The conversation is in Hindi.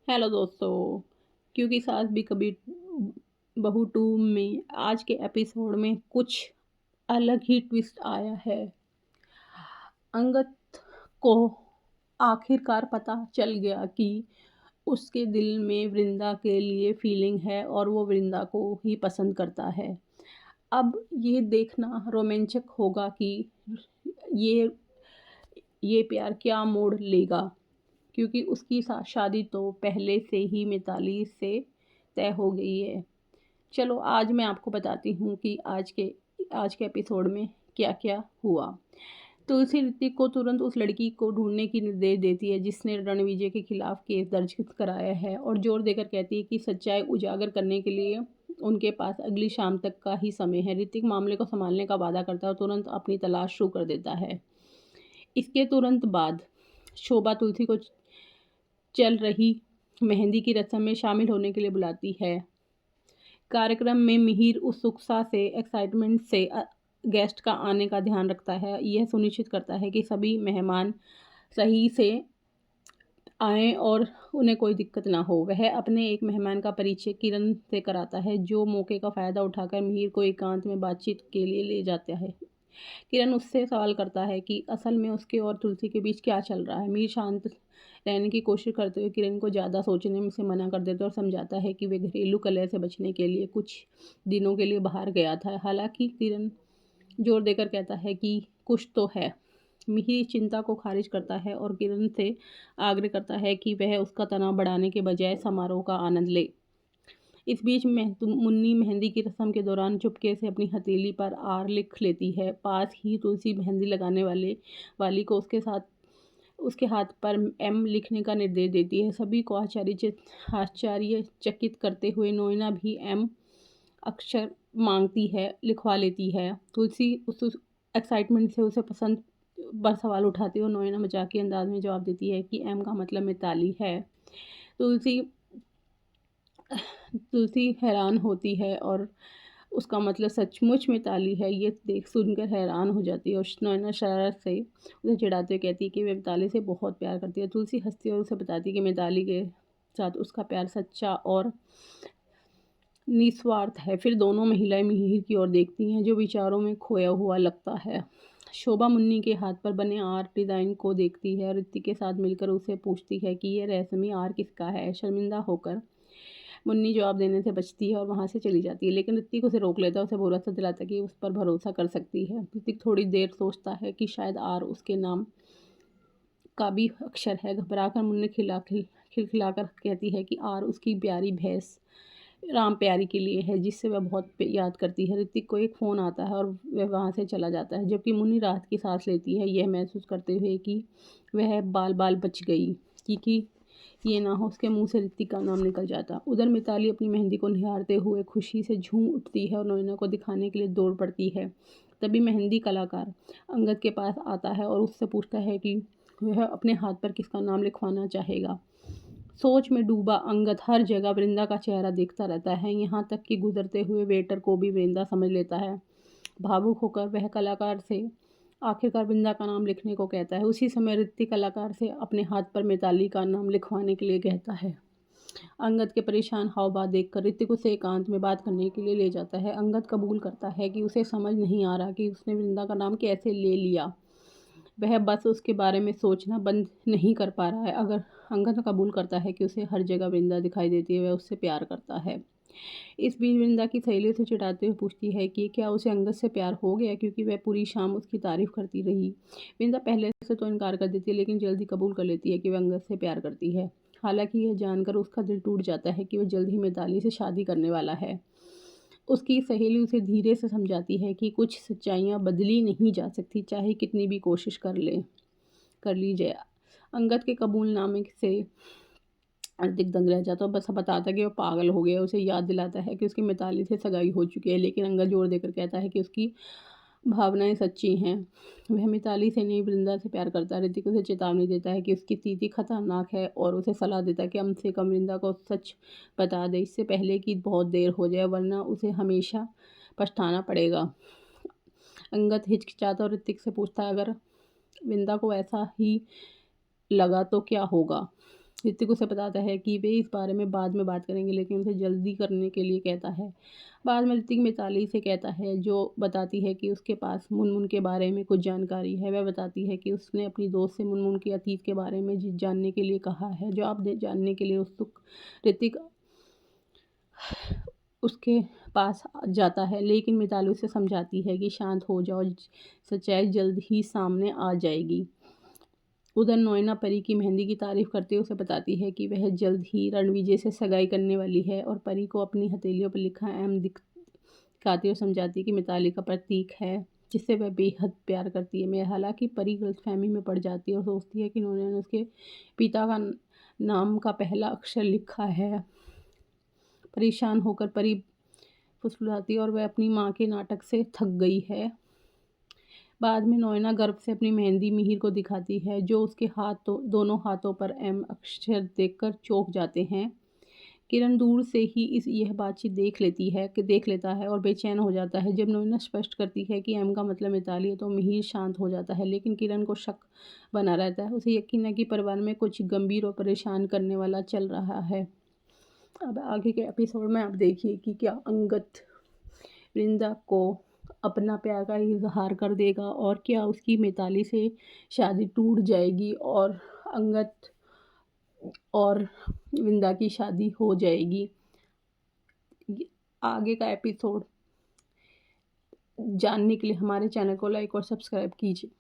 हेलो दोस्तों। क्योंकि सास भी कभी बहू टू में आज के एपिसोड में कुछ अलग ही ट्विस्ट आया है। अंगद को आखिरकार पता चल गया कि उसके दिल में वृंदा के लिए फीलिंग है और वो वृंदा को ही पसंद करता है। अब ये देखना रोमांचक होगा कि ये ये प्यार क्या मोड़ लेगा, क्योंकि उसकी शादी तो पहले से ही मिताली से तय हो गई है। चलो आज मैं आपको बताती हूँ कि आज के एपिसोड में क्या क्या हुआ। तुलसी ऋतिक को तुरंत उस लड़की को ढूंढने की निर्देश देती है जिसने रणविजय के खिलाफ केस दर्ज कराया है, और जोर देकर कहती है कि सच्चाई उजागर करने के लिए उनके पास अगली शाम तक का ही समय है। ऋतिक मामले को संभालने का वादा करता है और तुरंत अपनी तलाश शुरू कर देता है। इसके तुरंत बाद शोभा तुलसी को चल रही मेहंदी की रस्म में शामिल होने के लिए बुलाती है। कार्यक्रम में मिहिर उत्सुकता से एक्साइटमेंट से गेस्ट का आने का ध्यान रखता है। यह सुनिश्चित करता है कि सभी मेहमान सही से आएँ और उन्हें कोई दिक्कत ना हो। वह अपने एक मेहमान का परिचय किरण से कराता है, जो मौके का फ़ायदा उठाकर मिहिर को एकांत में बातचीत के लिए ले जाता है। किरण उससे सवाल करता है कि असल में उसके और तुलसी के बीच क्या चल रहा है। मीर शांत रहने की कोशिश करते हुए किरण को ज़्यादा सोचने में से मना कर देता है और समझाता है कि वे घरेलू कलह से बचने के लिए कुछ दिनों के लिए बाहर गया था। हालांकि किरण जोर देकर कहता है कि कुछ तो है। मिहिर चिंता को खारिज करता है और किरण से आग्रह करता है कि वह उसका तनाव बढ़ाने के बजाय समारोह का आनंद ले। इस बीच मुन्नी मेहंदी की रस्म के दौरान चुपके से अपनी हथेली पर आर लिख लेती है। पास ही तुलसी मेहंदी लगाने वाली को उसके हाथ पर एम लिखने का निर्देश देती है। सभी को आश्चर्यचकित करते हुए नोएना भी एम अक्षर मांगती है, लिखवा लेती है। तुलसी उस एक्साइटमेंट से उसे पसंद पर सवाल उठाती है और नोएना मजाकिया अंदाज में जवाब देती है कि एम का मतलब मिताली है। तुलसी तुलसी हैरान होती है और उसका मतलब सचमुच मिताली है। ये देख सुनकर हैरान हो जाती है और नैना शरारत से उसे चिढ़ाते हुए कहती है कि वे मिताली से बहुत प्यार करती है। तुलसी हंसती है और उसे बताती है कि मिताली के साथ उसका प्यार सच्चा और निस्वार्थ है। फिर दोनों महिलाएं मिहिर की ओर देखती हैं, जो विचारों में खोया हुआ लगता है। शोभा मुन्नी के हाथ पर बने आर्ट डिज़ाइन को देखती है और ऋतिक के साथ मिलकर उसे पूछती है कि यह रहस्यमयी आर किसका है। शर्मिंदा होकर मुन्नी जवाब देने से बचती है और वहाँ से चली जाती है, लेकिन ऋतिक उसे रोक लेता है, उसे भरोसा दिलाता है कि उस पर भरोसा कर सकती है। ऋतिक थोड़ी देर सोचता है कि शायद आर उसके नाम का भी अक्षर है। घबराकर मुन्नी खिलखिलाकर कहती है कि आर उसकी प्यारी भैंस राम प्यारी के लिए है, जिससे वह बहुत याद करती है। ऋतिक को एक फ़ोन आता है और वह वहाँ से चला जाता है, जबकि मुन्नी राहत की सांस लेती है, यह महसूस करते हुए कि वह बाल बाल बच गई, क्योंकि ये ना हो उसके मुंह से ऋतिक का नाम निकल जाता। उधर मिताली अपनी मेहंदी को निहारते हुए खुशी से झूम उठती है और नोएना को दिखाने के लिए दौड़ पड़ती है। तभी मेहंदी कलाकार अंगद के पास आता है और उससे पूछता है कि वह अपने हाथ पर किसका नाम लिखवाना चाहेगा। सोच में डूबा अंगद हर जगह वृंदा का चेहरा देखता रहता है, यहाँ तक कि गुजरते हुए वेटर को भी वृंदा समझ लेता है। भावुक होकर वह कलाकार से आखिरकार वृंदा का नाम लिखने को कहता है। उसी समय ऋतिक कलाकार से अपने हाथ पर मिताली का नाम लिखवाने के लिए कहता है। अंगद के परेशान हाव भाव देखकर ऋतिक उसे एकांत में बात करने के लिए ले जाता है। अंगद कबूल करता है कि उसे समझ नहीं आ रहा कि उसने वृंदा का नाम कैसे ले लिया। वह बस उसके बारे में सोचना बंद नहीं कर पा रहा है। अगर अंगद कबूल करता है कि उसे हर जगह वृंदा दिखाई देती है, वह उससे प्यार करता है। इस बीच वृंदा की सहेली से चिढ़ाते हुए पूछती है कि क्या उसे अंगद से प्यार हो गया, क्योंकि वह पूरी शाम उसकी तारीफ करती रही। वृंदा पहले से तो इनकार कर देती है, लेकिन जल्दी कबूल कर लेती है कि वह अंगद से प्यार करती है। हालांकि यह जानकर उसका दिल टूट जाता है कि वह जल्द ही मिताली से शादी करने वाला है। उसकी सहेली उसे धीरे से समझाती है कि कुछ सच्चाइयाँ बदली नहीं जा सकती, चाहे कितनी भी कोशिश कर ली जाए। अंगद के कबूलनामे से ऋतिक दंग रह जाता है और बस बताता है कि वो पागल हो गया। उसे याद दिलाता है कि उसकी मिताली से सगाई हो चुकी है, लेकिन अंगद जोर देकर कहता है कि उसकी भावनाएं सच्ची हैं। वह मिताली से नहीं वृंदा से प्यार करता है। ऋतिक उसे चेतावनी देता है कि उसकी स्थिति खतरनाक है और उसे सलाह देता है कि कम से कम वृंदा को सच बता दे, इससे पहले कि बहुत देर हो जाए, वरना उसे हमेशा पछताना पड़ेगा। अंगद हिचकिचाता और ऋतिक से पूछता है, अगर वृंदा को ऐसा ही लगा तो क्या होगा। ऋतिक उसे बताता है कि वे इस बारे में बाद में बात करेंगे, लेकिन उसे जल्दी करने के लिए कहता है। बाद में ऋतिक मिताली से कहता है, जो बताती है कि उसके पास मुनमुन के बारे में कुछ जानकारी है। वह बताती है कि उसने अपनी दोस्त से मुनमुन के अतीत के बारे में जानने के लिए कहा है, जो आप जानने के लिए उत्सुक। ऋतिक उसके पास जाता है, लेकिन मिताली उसे समझाती है कि शांत हो जाओ, सच्चाई जल्द ही सामने आ जाएगी। उधर नोएना परी की मेहंदी की तारीफ करते हुए उसे बताती है कि वह जल्द ही रणविजय से सगाई करने वाली है, और परी को अपनी हथेलियों पर लिखा एम दिखाती हुए समझाती है कि मिताली का प्रतीक है, जिससे वह बेहद प्यार करती है। मैं हालांकि परी गलतफहमी में पड़ जाती है और सोचती है कि नोएना ने उसके पिता का नाम का पहला अक्षर लिखा है। परेशान होकर परी फुसफुसाती है और वह अपनी माँ के नाटक से थक गई है। बाद में नोएना गर्व से अपनी मेहंदी मिहिर को दिखाती है, जो उसके दोनों हाथों पर एम अक्षर देखकर चौंक जाते हैं। किरण दूर से ही यह बातचीत देख लेता है और बेचैन हो जाता है। जब नोएना स्पष्ट करती है कि एम का मतलब मिताली है, तो मिहिर शांत हो जाता है, लेकिन किरण को शक बना रहता है। उसे यकीन है कि परिवार में कुछ गंभीर और परेशान करने वाला चल रहा है। अब आगे के एपिसोड में आप देखिए कि क्या अंगद वृंदा को अपना प्यार का इजहार कर देगा, और क्या उसकी मिताली से शादी टूट जाएगी और अंगद और वृंदा की शादी हो जाएगी। आगे का एपिसोड जानने के लिए हमारे चैनल को लाइक और सब्सक्राइब कीजिए।